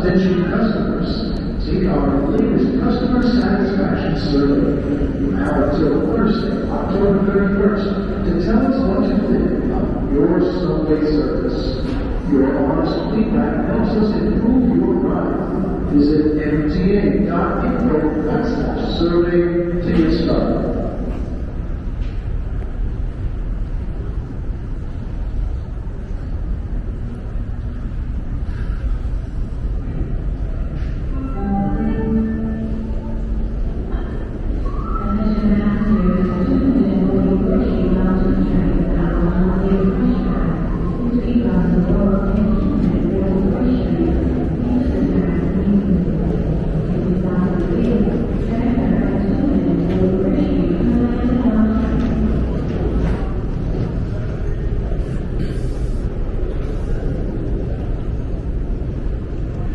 Attention customers, take our latest customer satisfaction survey. You have until Thursday, October 31st, to tell us what you think of your subway service. Your honest feedback helps us improve your ride. Visit mta.info/survey to get started.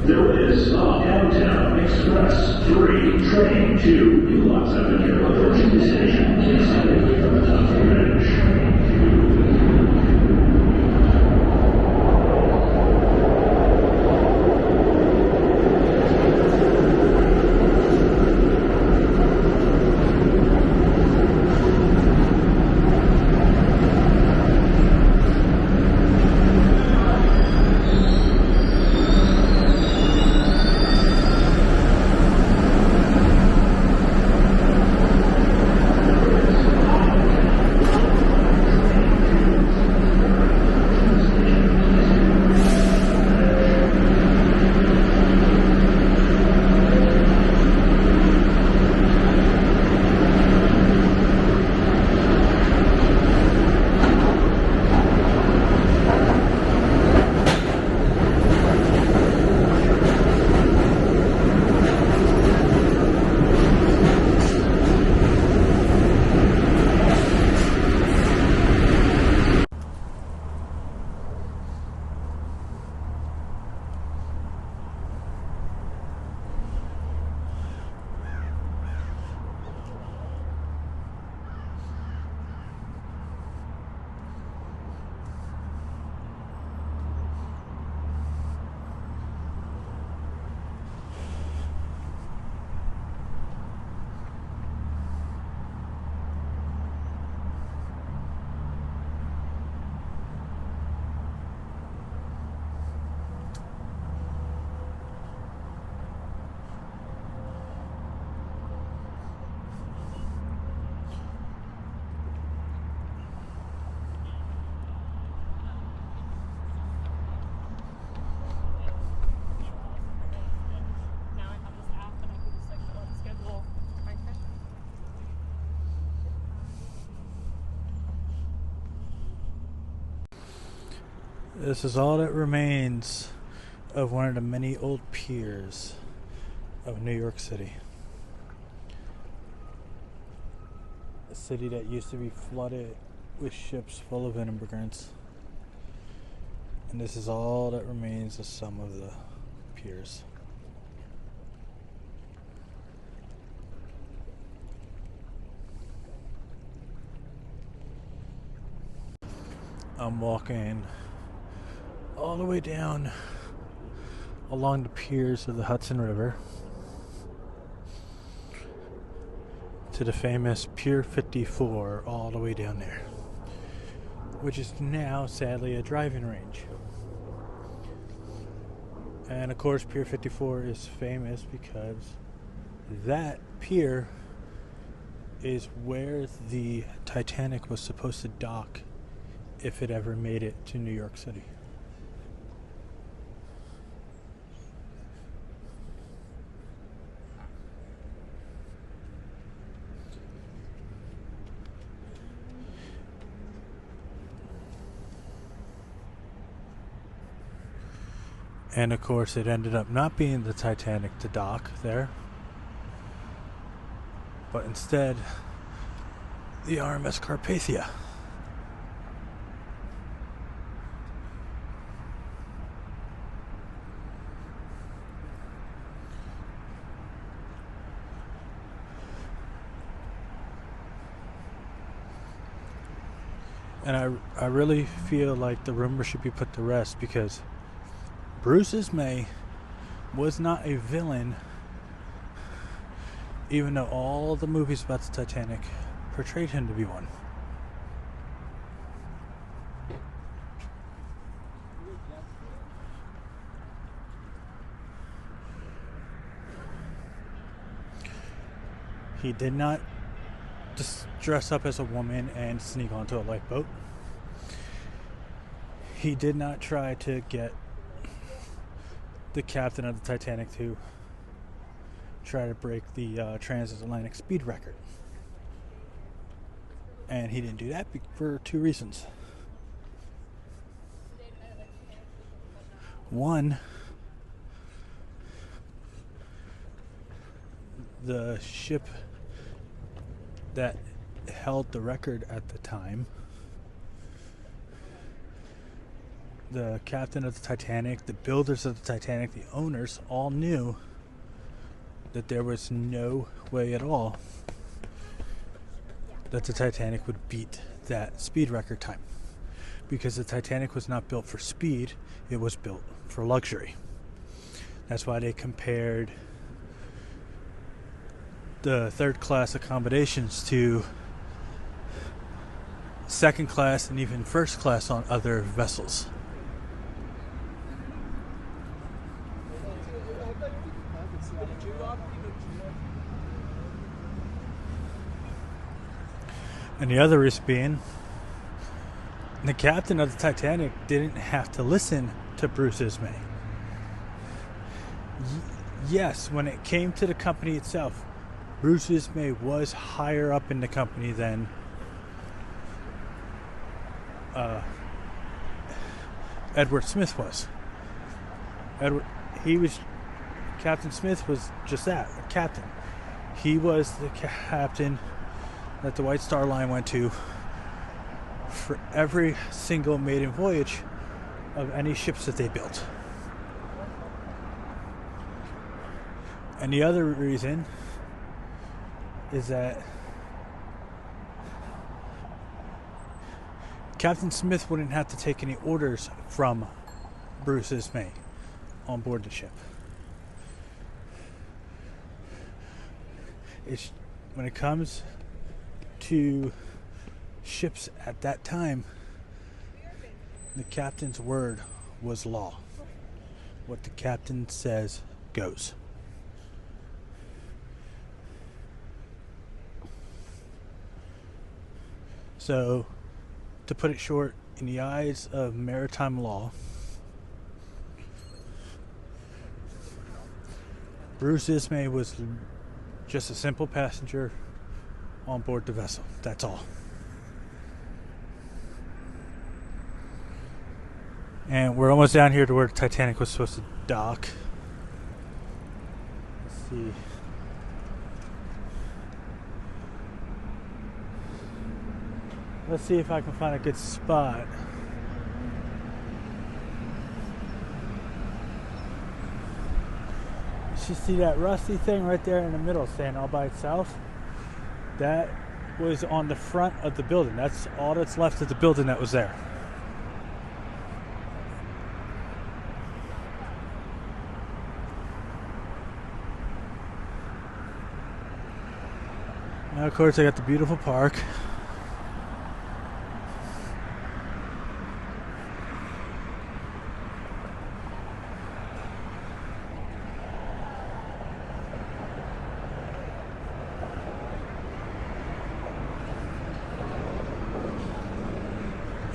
There is a Downtown Express 3 train to New Lots Avenue approaching the station. Please stay away from the top of the bridge. This is all that remains of one of the many old piers of New York City. A city that used to be flooded with ships full of immigrants. And this is all that remains of some of the piers. I'm walking all the way down along the piers of the Hudson River to the famous Pier 54 all the way down there, which is now sadly a driving range. And of course Pier 54 is famous because that pier is where the Titanic was supposed to dock if it ever made it to New York City. And of course it ended up not being the Titanic to dock there, but instead the RMS Carpathia. And I really feel like the rumor should be put to rest, because bruises may, was not a villain, even though all the movies about the Titanic portrayed him to be one. He did not just dress up as a woman and sneak onto a lifeboat. He did not try to get the captain of the Titanic to try to break the transatlantic speed record. And he didn't do that for two reasons. One, the ship that held the record at the time, the captain of the Titanic, the builders of the Titanic, the owners all knew that there was no way at all that the Titanic would beat that speed record time, because the Titanic was not built for speed, it was built for luxury. That's why they compared the third class accommodations to second class and even first class on other vessels. And the other reason being, the captain of the Titanic didn't have to listen to Bruce Ismay. Yes, when it came to the company itself, Bruce Ismay was higher up in the company than Edward Smith was. Captain Smith was just that, a captain. He was the captain that the White Star Line went to for every single maiden voyage of any ships that they built. And the other reason is that Captain Smith wouldn't have to take any orders from Bruce Ismay on board the ship. When it comes to ships at that time, the captain's word was law. What the captain says goes. So, to put it short, in the eyes of maritime law, Bruce Ismay was just a simple passenger on board the vessel. That's all. And we're almost down here to where the Titanic was supposed to dock. Let's see. Let's see if I can find a good spot. You see that rusty thing right there in the middle saying all by itself? That was on the front of the building. That's all that's left of the building that was there. Now, of course, I got the beautiful park.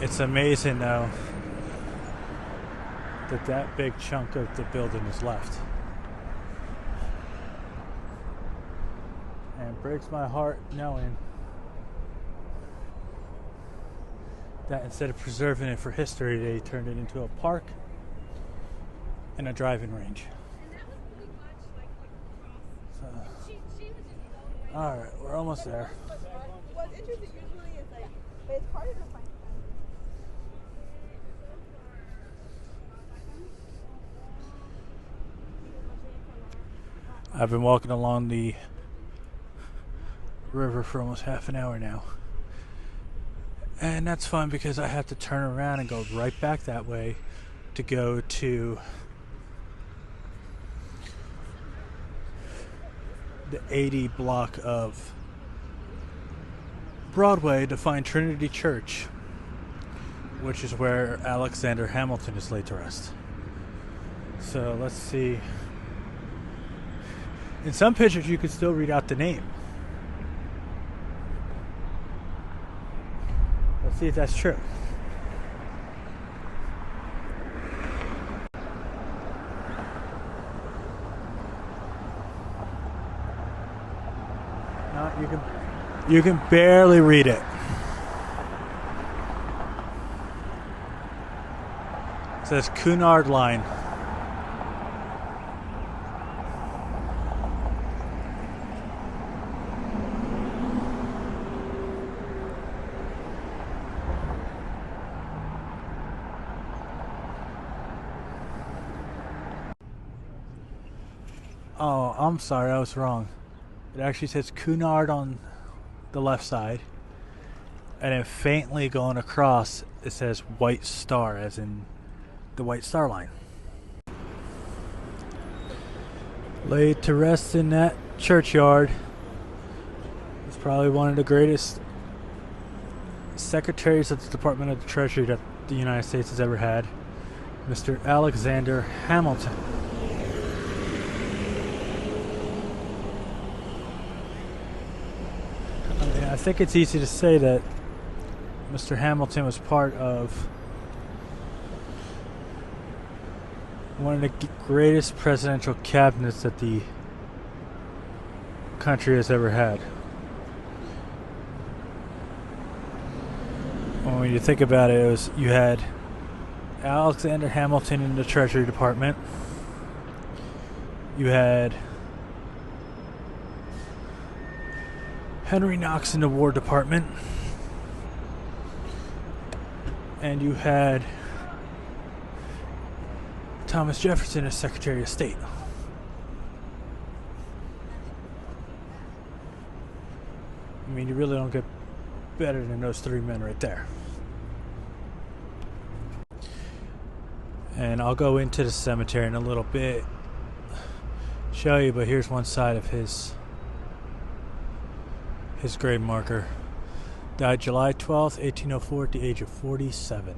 It's amazing, though, that big chunk of the building is left. And it breaks my heart knowing that instead of preserving it for history, they turned it into a park and a driving range. So, alright, we're almost there. What's interesting usually is like, it's harder to find. I've been walking along the river for almost half an hour now. And that's fun because I have to turn around and go right back that way to go to the 80 block of Broadway to find Trinity Church, which is where Alexander Hamilton is laid to rest. So let's see. In some pictures you can still read out the name. Let's see if that's true. No, you can barely read it. It says Cunard Line. Oh, I'm sorry, I was wrong. It actually says Cunard on the left side, and then faintly going across it says White Star, as in the White Star Line. Laid to rest in that churchyard. He's probably one of the greatest secretaries of the Department of the Treasury that the United States has ever had, Mr. Alexander Hamilton. I think it's easy to say that Mr. Hamilton was part of one of the greatest presidential cabinets that the country has ever had. When you think about it, you had Alexander Hamilton in the Treasury Department. You had Henry Knox in the War Department, and you had Thomas Jefferson as Secretary of State. I mean, you really don't get better than those three men right there. And I'll go into the cemetery in a little bit, show you, but here's one side of his grave marker. Died July 12th, 1804 at the age of 47.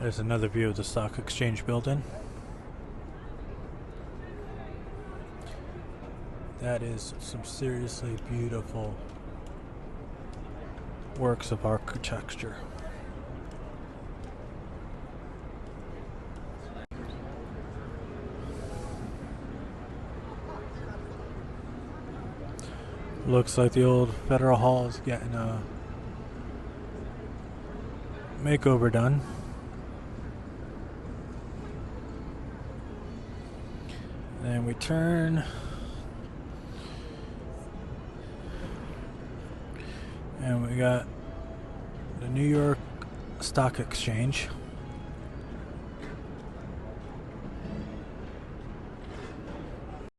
There's another view of the Stock Exchange building. That is some seriously beautiful works of architecture. Looks like the old Federal Hall is getting a makeover done. And we turn, and we got the New York Stock Exchange.